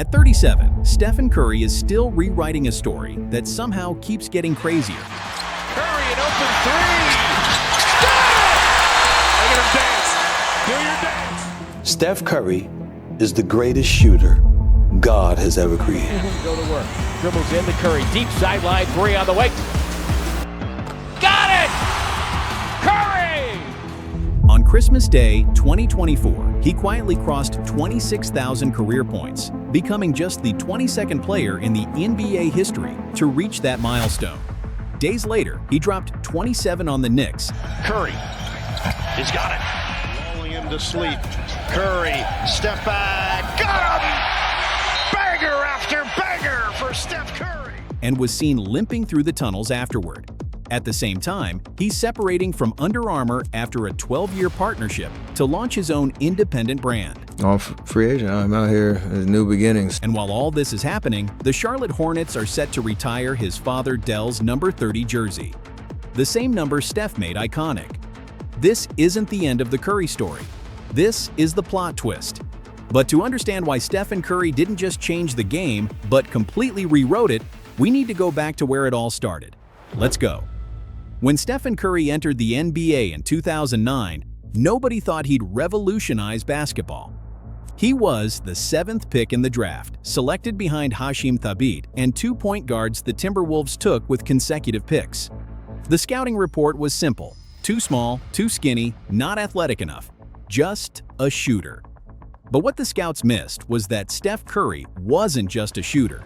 At 37, Stephen Curry is still rewriting a story that somehow keeps getting crazier. Curry, an open three! Look at him dance! Do your dance! Steph Curry is the greatest shooter God has ever created. Go to work. Dribbles into Curry. Deep sideline three on the way. Got it! Curry! On Christmas Day 2024, he quietly crossed 26,000 career points, becoming just the 22nd player in the NBA history to reach that milestone. Days later, he dropped 27 on the Knicks. Curry. He's got it. Rolling him to sleep. Curry. Step back. Got him! Banger after banger for Steph Curry. And was seen limping through the tunnels afterward. At the same time, he's separating from Under Armour after a 12-year partnership to launch his own independent brand. I'm free agent. I'm out here at new beginnings. And while all this is happening, the Charlotte Hornets are set to retire his father Dell's number 30 jersey, the same number Steph made iconic. This isn't the end of the Curry story. This is the plot twist. But to understand why Stephen Curry didn't just change the game, but completely rewrote it, we need to go back to where it all started. Let's go. When Stephen Curry entered the NBA in 2009, nobody thought he'd revolutionize basketball. He was the 7th pick in the draft, selected behind Hasheem Thabeet and 2 point guards the Timberwolves took with consecutive picks. The scouting report was simple: too small, too skinny, not athletic enough, just a shooter. But what the scouts missed was that Steph Curry wasn't just a shooter.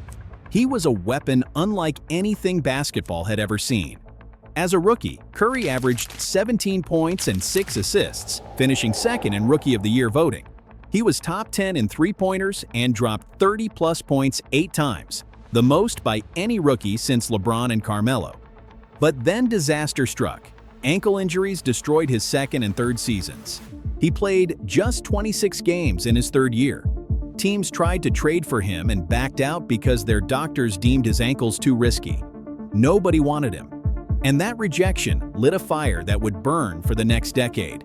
He was a weapon unlike anything basketball had ever seen. As a rookie, Curry averaged 17 points and 6 assists, finishing second in Rookie of the Year voting. He was top 10 in three-pointers and dropped 30-plus points 8 times, the most by any rookie since LeBron and Carmelo. But then disaster struck. Ankle injuries destroyed his second and third seasons. He played just 26 games in his third year. Teams tried to trade for him and backed out because their doctors deemed his ankles too risky. Nobody wanted him. And that rejection lit a fire that would burn for the next decade.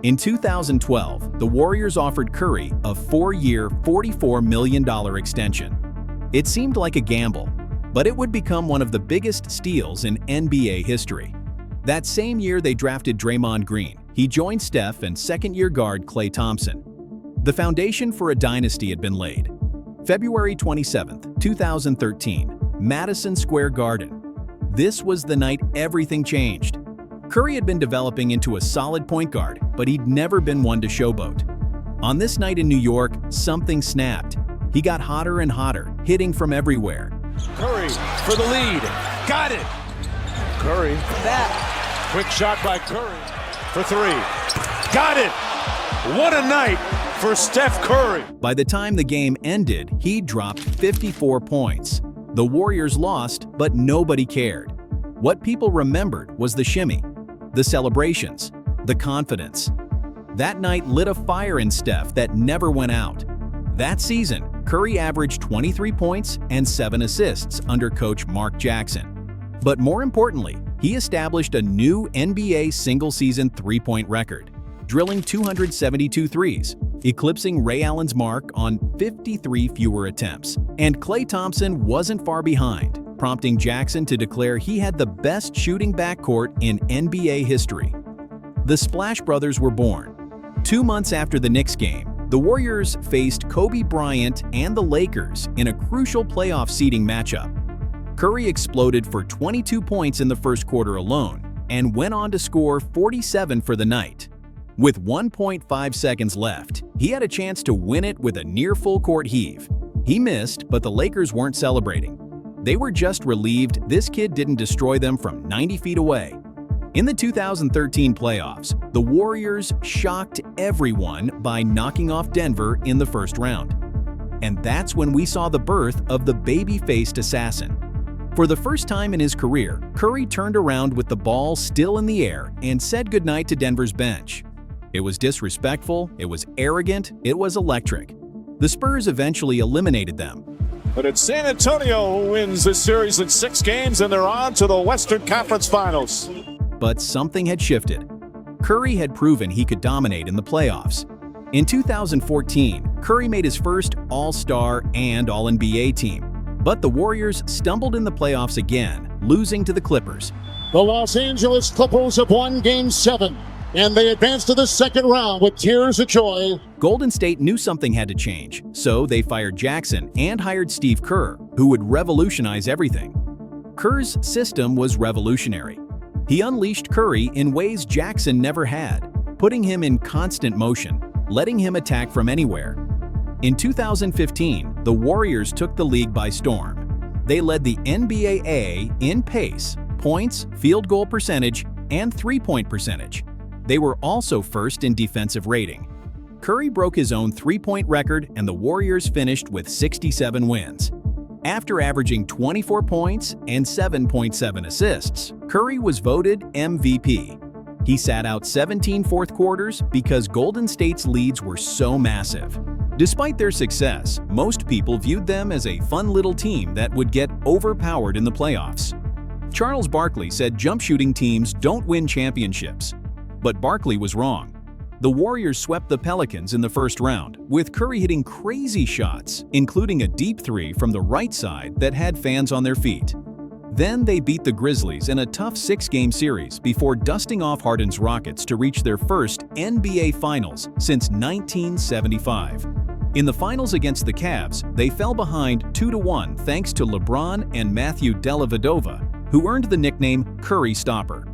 In 2012, the Warriors offered Curry a 4-year, $44 million extension. It seemed like a gamble, but it would become one of the biggest steals in NBA history. That same year they drafted Draymond Green. He joined Steph and second-year guard Klay Thompson. The foundation for a dynasty had been laid. February 27, 2013, Madison Square Garden. This was the night everything changed. Curry had been developing into a solid point guard, but he'd never been one to showboat. On this night in New York, something snapped. He got hotter and hotter, hitting from everywhere. Curry for the lead. Got it. Curry. That. Quick shot by Curry for three. Got it. What a night for Steph Curry. By the time the game ended, he dropped 54 points. The Warriors lost, but nobody cared. What people remembered was the shimmy, the celebrations, the confidence. That night lit a fire in Steph that never went out. That season, Curry averaged 23 points and 7 assists under coach Mark Jackson. But more importantly, he established a new NBA single-season three-point record, drilling 272 threes, eclipsing Ray Allen's mark on 53 fewer attempts. And Klay Thompson wasn't far behind, prompting Jackson to declare he had the best shooting backcourt in NBA history. The Splash Brothers were born. 2 months after the Knicks game, the Warriors faced Kobe Bryant and the Lakers in a crucial playoff seeding matchup. Curry exploded for 22 points in the first quarter alone and went on to score 47 for the night. With 1.5 seconds left, he had a chance to win it with a near full-court heave. He missed, but the Lakers weren't celebrating. They were just relieved this kid didn't destroy them from 90 feet away. In the 2013 playoffs, the Warriors shocked everyone by knocking off Denver in the first round. And that's when we saw the birth of the baby-faced assassin. For the first time in his career, Curry turned around with the ball still in the air and said goodnight to Denver's bench. It was disrespectful, it was arrogant, it was electric. The Spurs eventually eliminated them. But it's San Antonio who wins this series in 6 games, and they're on to the Western Conference Finals. But something had shifted. Curry had proven he could dominate in the playoffs. In 2014, Curry made his first All-Star and All-NBA team, but the Warriors stumbled in the playoffs again, losing to the Clippers. The Los Angeles Clippers have won Game 7, and they advance to the second round with tears of joy. Golden State knew something had to change, so they fired Jackson and hired Steve Kerr, who would revolutionize everything. Kerr's system was revolutionary. He unleashed Curry in ways Jackson never had, putting him in constant motion, letting him attack from anywhere. In 2015, the Warriors took the league by storm. They led the NBA in pace, points, field goal percentage, and three-point percentage. They were also first in defensive rating. Curry broke his own three-point record, and the Warriors finished with 67 wins. After averaging 24 points and 7.7 assists, Curry was voted MVP. He sat out 17 fourth quarters because Golden State's leads were so massive. Despite their success, most people viewed them as a fun little team that would get overpowered in the playoffs. Charles Barkley said jump shooting teams don't win championships. But Barkley was wrong. The Warriors swept the Pelicans in the first round, with Curry hitting crazy shots, including a deep three from the right side that had fans on their feet. Then they beat the Grizzlies in a tough 6-game series before dusting off Harden's Rockets to reach their first NBA Finals since 1975. In the finals against the Cavs, they fell behind 2-1 thanks to LeBron and Matthew Dellavedova, who earned the nickname Curry Stopper.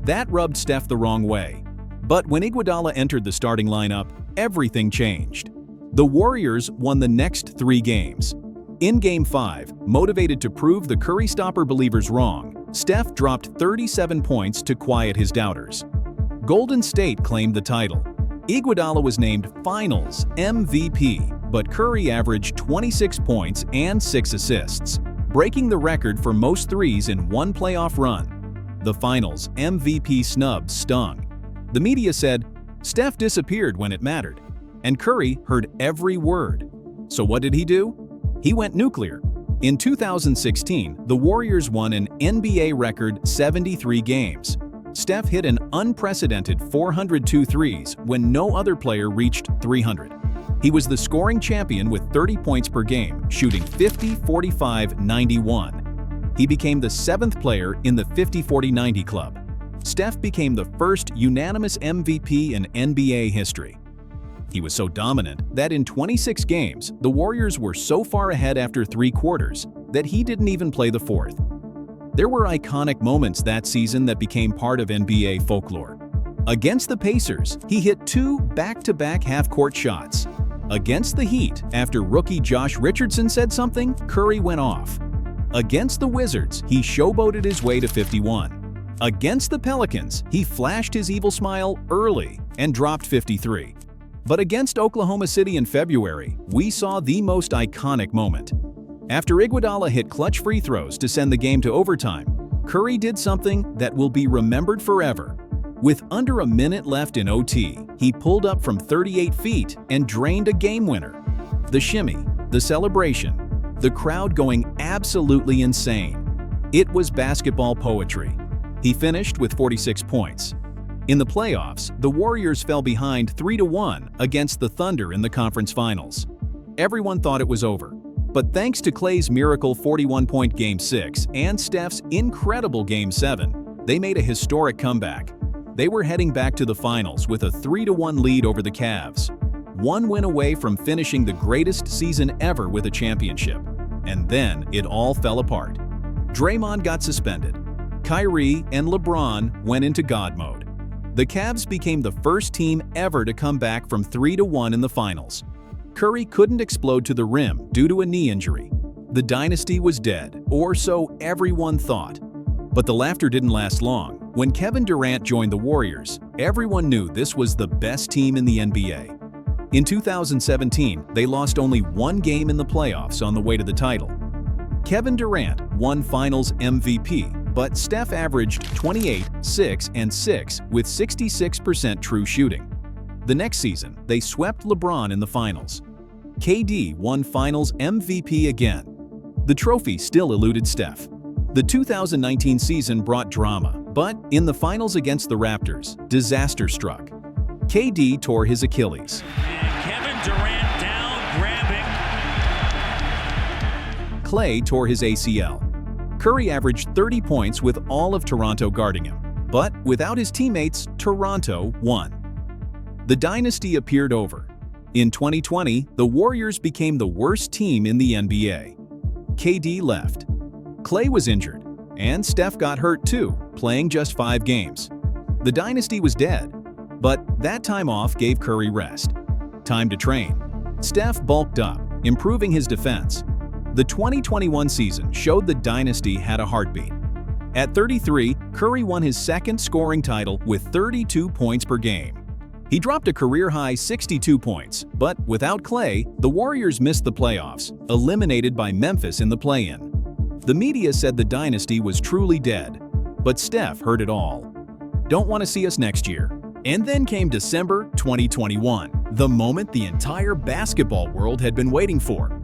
That rubbed Steph the wrong way. But when Iguodala entered the starting lineup, everything changed. The Warriors won the next 3 games. In Game 5, motivated to prove the Curry Stopper believers wrong, Steph dropped 37 points to quiet his doubters. Golden State claimed the title. Iguodala was named Finals MVP, but Curry averaged 26 points and 6 assists, breaking the record for most threes in one playoff run. The Finals MVP snub stung. The media said, Steph disappeared when it mattered, and Curry heard every word. So what did he do? He went nuclear. In 2016, the Warriors won an NBA record 73 games. Steph hit an unprecedented 402 threes when no other player reached 300. He was the scoring champion with 30 points per game, shooting 50, 45, 91. He became the 7th player in the 50-40-90 club. Steph became the first unanimous MVP in NBA history. He was so dominant that in 26 games, the Warriors were so far ahead after 3 quarters that he didn't even play the 4th. There were iconic moments that season that became part of NBA folklore. Against the Pacers, he hit 2 back-to-back half-court shots. Against the Heat, after rookie Josh Richardson said something, Curry went off. Against the Wizards, he showboated his way to 51. Against the Pelicans, he flashed his evil smile early and dropped 53. But against Oklahoma City in February, we saw the most iconic moment. After Iguodala hit clutch free throws to send the game to overtime, Curry did something that will be remembered forever. With under a minute left in OT, he pulled up from 38 feet and drained a game winner. The shimmy, the celebration, the crowd going absolutely insane. It was basketball poetry. He finished with 46 points. In the playoffs, the Warriors fell behind 3-1 against the Thunder in the conference finals. Everyone thought it was over. But thanks to Klay's miracle 41-point Game 6 and Steph's incredible Game 7, they made a historic comeback. They were heading back to the finals with a 3-1 lead over the Cavs. 1 win away from finishing the greatest season ever with a championship. And then it all fell apart. Draymond got suspended. Kyrie and LeBron went into God mode. The Cavs became the first team ever to come back from 3-1 in the finals. Curry couldn't explode to the rim due to a knee injury. The dynasty was dead, or so everyone thought. But the laughter didn't last long. When Kevin Durant joined the Warriors, everyone knew this was the best team in the NBA. In 2017, they lost only 1 game in the playoffs on the way to the title. Kevin Durant won Finals MVP, but Steph averaged 28, 6, and 6 with 66% true shooting. The next season, they swept LeBron in the finals. KD won Finals MVP again. The trophy still eluded Steph. The 2019 season brought drama, but in the finals against the Raptors, disaster struck. KD tore his Achilles. And Kevin Durant down, grabbing. Klay tore his ACL. Curry averaged 30 points with all of Toronto guarding him. But without his teammates, Toronto won. The dynasty appeared over. In 2020, the Warriors became the worst team in the NBA. KD left. Klay was injured, and Steph got hurt too, playing just 5 games. The dynasty was dead, but that time off gave Curry rest. Time to train. Steph bulked up, improving his defense. The 2021 season showed the dynasty had a heartbeat. At 33, Curry won his second scoring title with 32 points per game. He dropped a career-high 62 points, but without Klay, the Warriors missed the playoffs, eliminated by Memphis in the play-in. The media said the dynasty was truly dead, but Steph heard it all. Don't want to see us next year. And then came December 2021, the moment the entire basketball world had been waiting for.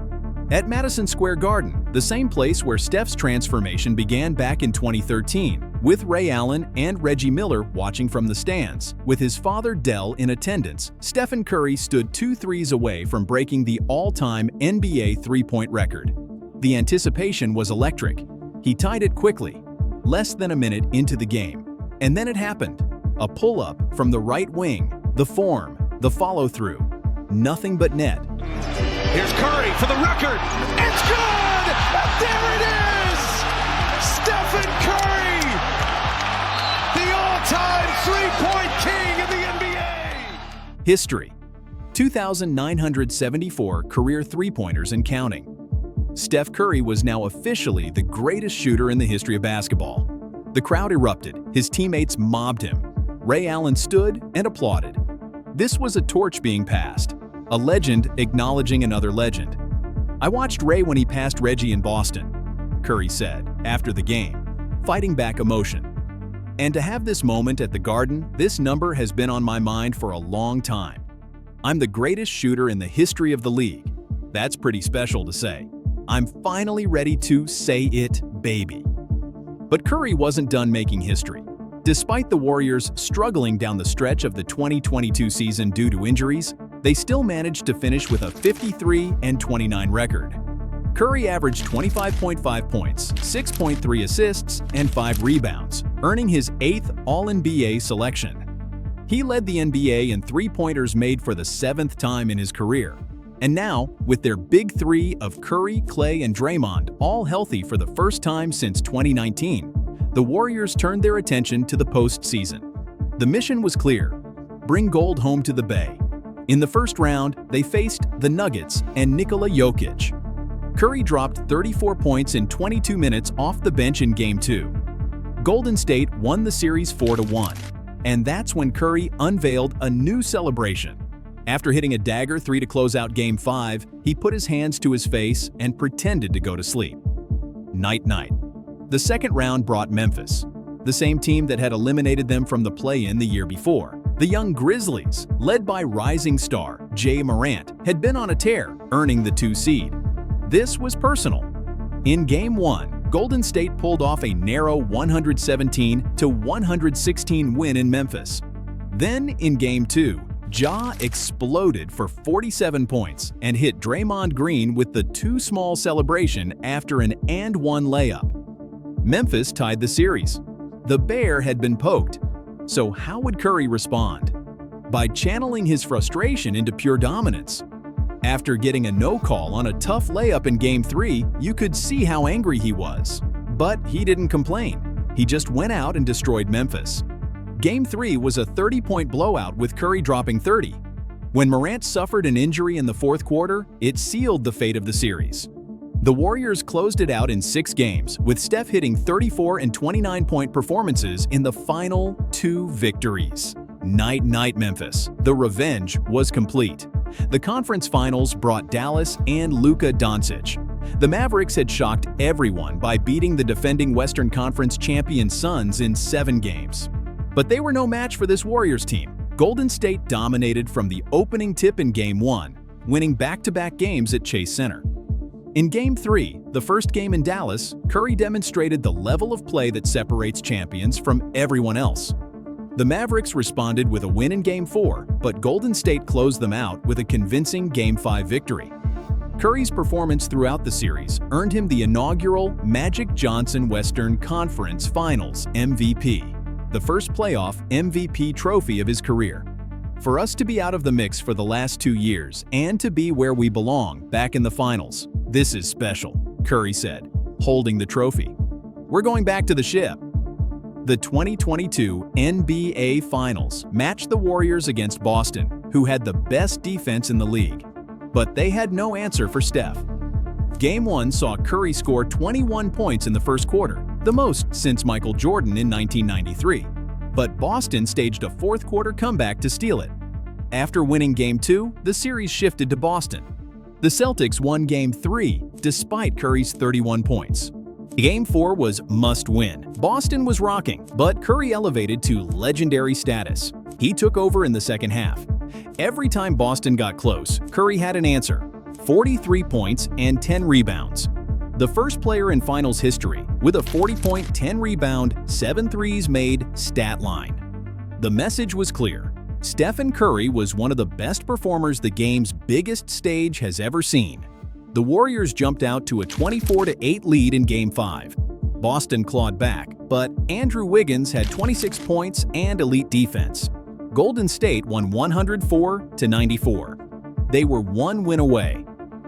At Madison Square Garden, the same place where Steph's transformation began back in 2013, with Ray Allen and Reggie Miller watching from the stands. With his father Dell in attendance, Stephen Curry stood 2 threes away from breaking the all-time NBA three-point record. The anticipation was electric. He tied it quickly, less than a minute into the game. And then it happened. A pull-up from the right wing, the form, the follow-through. Nothing but net. Here's Curry for the record. It's good! And there it is! Stephen Curry! The all-time three-point king in the NBA! History: 2,974 career three-pointers and counting. Steph Curry was now officially the greatest shooter in the history of basketball. The crowd erupted. His teammates mobbed him. Ray Allen stood and applauded. This was a torch being passed. A legend acknowledging another legend. "I watched Ray when he passed Reggie in Boston," Curry said after the game, fighting back emotion. "And to have this moment at the Garden, this number has been on my mind for a long time. I'm the greatest shooter in the history of the league. That's pretty special to say. I'm finally ready to say it, baby." But Curry wasn't done making history. Despite the Warriors struggling down the stretch of the 2022 season due to injuries, they still managed to finish with a 53-29 record. Curry averaged 25.5 points, 6.3 assists, and 5 rebounds, earning his 8th All-NBA selection. He led the NBA in three-pointers made for the 7th time in his career. And now, with their big three of Curry, Klay, and Draymond all healthy for the first time since 2019, the Warriors turned their attention to the postseason. The mission was clear: bring gold home to the Bay. In the first round, they faced the Nuggets and Nikola Jokic. Curry dropped 34 points in 22 minutes off the bench in Game 2. Golden State won the series 4-1, and that's when Curry unveiled a new celebration. After hitting a dagger 3 to close out Game 5, he put his hands to his face and pretended to go to sleep. Night-night. The second round brought Memphis, the same team that had eliminated them from the play-in the year before. The young Grizzlies, led by rising star Ja Morant, had been on a tear, earning the 2 seed. This was personal. In Game 1, Golden State pulled off a narrow 117-116 win in Memphis. Then, in Game 2, Ja exploded for 47 points and hit Draymond Green with the too small celebration after an and-one layup. Memphis tied the series. The bear had been poked. So how would Curry respond? By channeling his frustration into pure dominance. After getting a no call on a tough layup in Game 3, you could see how angry he was. But he didn't complain. He just went out and destroyed Memphis. Game 3 was a 30-point blowout with Curry dropping 30. When Morant suffered an injury in the fourth quarter, it sealed the fate of the series. The Warriors closed it out in 6 games, with Steph hitting 34 and 29-point performances in the final 2 victories. Night-night Memphis. The revenge was complete. The conference finals brought Dallas and Luka Doncic. The Mavericks had shocked everyone by beating the defending Western Conference champion Suns in 7 games. But they were no match for this Warriors team. Golden State dominated from the opening tip in Game 1, winning back-to-back games at Chase Center. In Game 3, the first game in Dallas, Curry demonstrated the level of play that separates champions from everyone else. The Mavericks responded with a win in Game 4, but Golden State closed them out with a convincing Game 5 victory. Curry's performance throughout the series earned him the inaugural Magic Johnson Western Conference Finals MVP, the first playoff MVP trophy of his career. For us to be out of the mix for the last 2 years and to be where we belong, back in the finals, this is special, Curry said, holding the trophy. We're going back to the ship. The 2022 NBA Finals matched the Warriors against Boston, who had the best defense in the league. But they had no answer for Steph. Game 1 saw Curry score 21 points in the first quarter, the most since Michael Jordan in 1993. But Boston staged a fourth-quarter comeback to steal it. After winning Game 2, the series shifted to Boston. The Celtics won Game 3 despite Curry's 31 points. Game 4 was must-win. Boston was rocking, but Curry elevated to legendary status. He took over in the second half. Every time Boston got close, Curry had an answer: 43 points and 10 rebounds. The first player in finals history with a 40-point, 10-rebound, 7 threes made stat line. The message was clear. Stephen Curry was one of the best performers the game's biggest stage has ever seen. The Warriors jumped out to a 24-8 lead in Game 5. Boston clawed back, but Andrew Wiggins had 26 points and elite defense. Golden State won 104-94. They were one win away.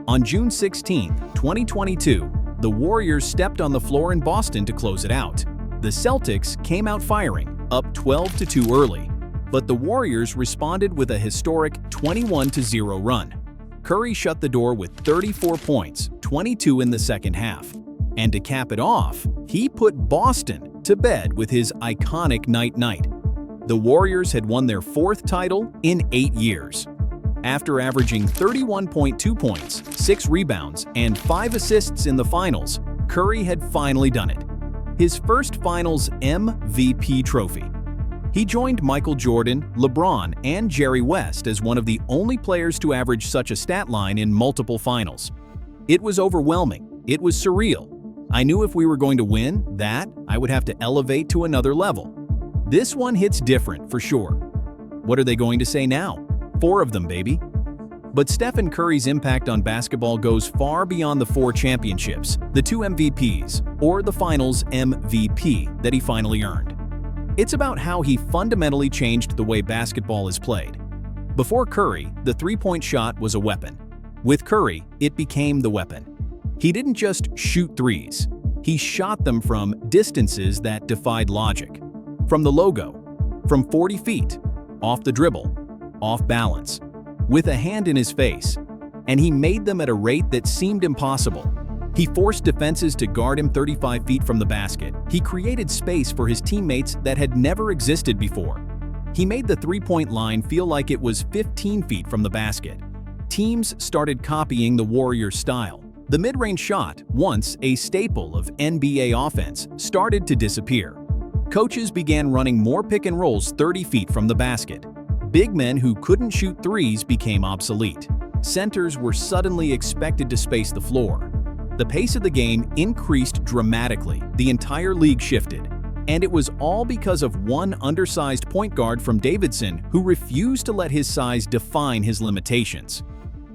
On June 16, 2022, the Warriors stepped on the floor in Boston to close it out. The Celtics came out firing, up 12-2 early, but the Warriors responded with a historic 21-0 run. Curry shut the door with 34 points, 22 in the second half. And to cap it off, he put Boston to bed with his iconic night-night. The Warriors had won their 4th title in 8 years. After averaging 31.2 points, 6 rebounds, and 5 assists in the finals, Curry had finally done it. His first finals MVP trophy. He joined Michael Jordan, LeBron, and Jerry West as one of the only players to average such a stat line in multiple finals. It was overwhelming. It was surreal. I knew if we were going to win that, I would have to elevate to another level. This one hits different, for sure. What are they going to say now? 4 of them, baby. But Stephen Curry's impact on basketball goes far beyond the 4 championships, the 2 MVPs, or the Finals MVP that he finally earned. It's about how he fundamentally changed the way basketball is played. Before Curry, the three-point shot was a weapon. With Curry, it became the weapon. He didn't just shoot threes. He shot them from distances that defied logic. From the logo, from 40 feet, off the dribble, off balance, with a hand in his face, and he made them at a rate that seemed impossible. He forced defenses to guard him 35 feet from the basket. He created space for his teammates that had never existed before. He made the three-point line feel like it was 15 feet from the basket. Teams started copying the Warriors' style. The mid-range shot, once a staple of NBA offense, started to disappear. Coaches began running more pick and rolls 30 feet from the basket. Big men who couldn't shoot threes became obsolete. Centers were suddenly expected to space the floor. The pace of the game increased dramatically. The entire league shifted. And it was all because of one undersized point guard from Davidson who refused to let his size define his limitations.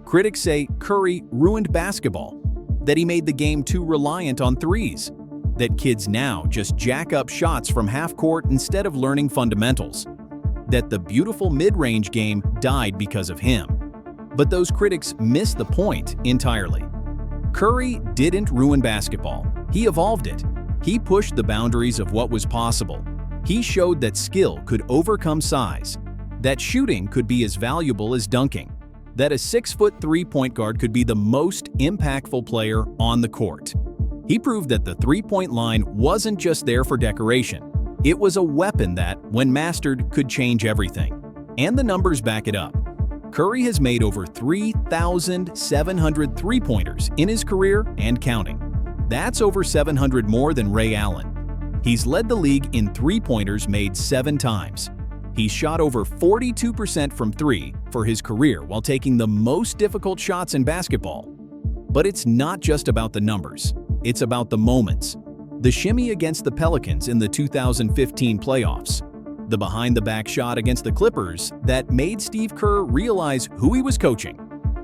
Critics say Curry ruined basketball, that he made the game too reliant on threes, that kids now just jack up shots from half court instead of learning fundamentals, that the beautiful mid-range game died because of him. But those critics miss the point entirely. Curry didn't ruin basketball. He evolved it. He pushed the boundaries of what was possible. He showed that skill could overcome size, that shooting could be as valuable as dunking, that a 6'3" point guard could be the most impactful player on the court. He proved that the three-point line wasn't just there for decoration. It was a weapon that, when mastered, could change everything. And the numbers back it up. Curry has made over 3,700 three-pointers in his career and counting. That's over 700 more than Ray Allen. He's led the league in three-pointers made 7 times. He's shot over 42% from 3 for his career while taking the most difficult shots in basketball. But it's not just about the numbers. It's about the moments. The shimmy against the Pelicans in the 2015 playoffs. the behind-the-back shot against the Clippers that made Steve Kerr realize who he was coaching,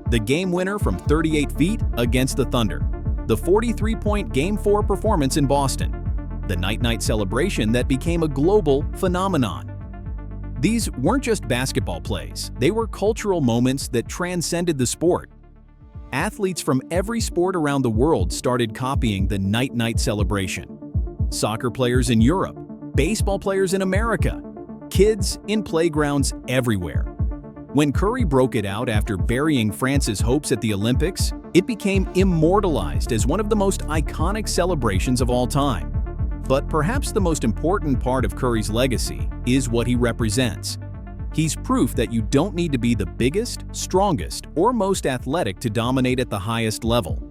the game winner from 38 feet against the Thunder, the 43-point Game 4 performance in Boston, the night-night celebration that became a global phenomenon. These weren't just basketball plays, they were cultural moments that transcended the sport. Athletes from every sport around the world started copying the night-night celebration. Soccer players in Europe, baseball players in America, kids in playgrounds everywhere. When Curry broke it out after burying France's hopes at the Olympics, it became immortalized as one of the most iconic celebrations of all time. But perhaps the most important part of Curry's legacy is what he represents. He's proof that you don't need to be the biggest, strongest, or most athletic to dominate at the highest level.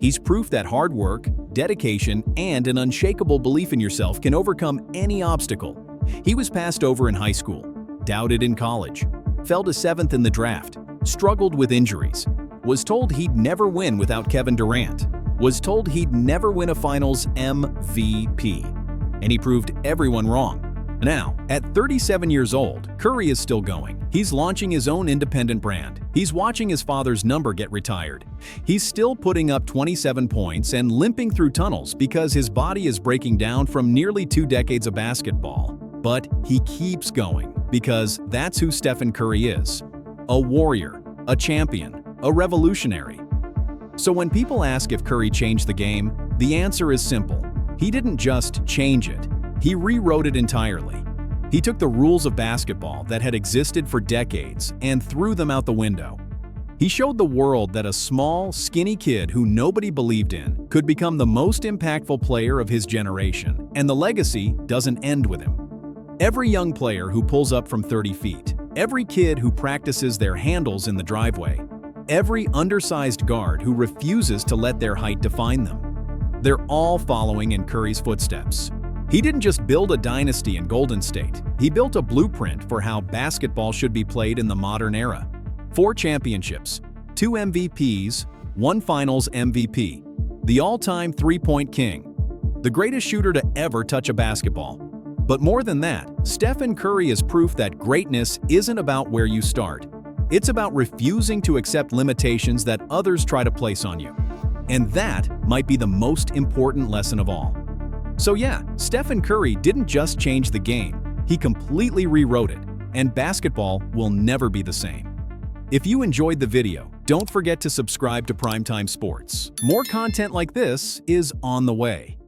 He's proof that hard work, dedication, and an unshakable belief in yourself can overcome any obstacle. He was passed over in high school, doubted in college, fell to 7th in the draft, struggled with injuries, was told he'd never win without Kevin Durant, was told he'd never win a Finals MVP, and he proved everyone wrong. Now, at 37 years old, Curry is still going. He's launching his own independent brand. He's watching his father's number get retired. He's still putting up 27 points and limping through tunnels because his body is breaking down from nearly 2 decades of basketball. But he keeps going because that's who Stephen Curry is. A warrior, a champion, a revolutionary. So when people ask if Curry changed the game, the answer is simple. He didn't just change it. He rewrote it entirely. He took the rules of basketball that had existed for decades and threw them out the window. He showed the world that a small, skinny kid who nobody believed in could become the most impactful player of his generation, and the legacy doesn't end with him. Every young player who pulls up from 30 feet, every kid who practices their handles in the driveway, every undersized guard who refuses to let their height define them, they're all following in Curry's footsteps. He didn't just build a dynasty in Golden State, he built a blueprint for how basketball should be played in the modern era. 4 championships, 2 MVPs, 1 Finals MVP, the all-time three-point king, the greatest shooter to ever touch a basketball. But more than that, Stephen Curry is proof that greatness isn't about where you start. It's about refusing to accept limitations that others try to place on you. And that might be the most important lesson of all. So yeah, Stephen Curry didn't just change the game, he completely rewrote it, and basketball will never be the same. If you enjoyed the video, don't forget to subscribe to Primetime Sports. More content like this is on the way.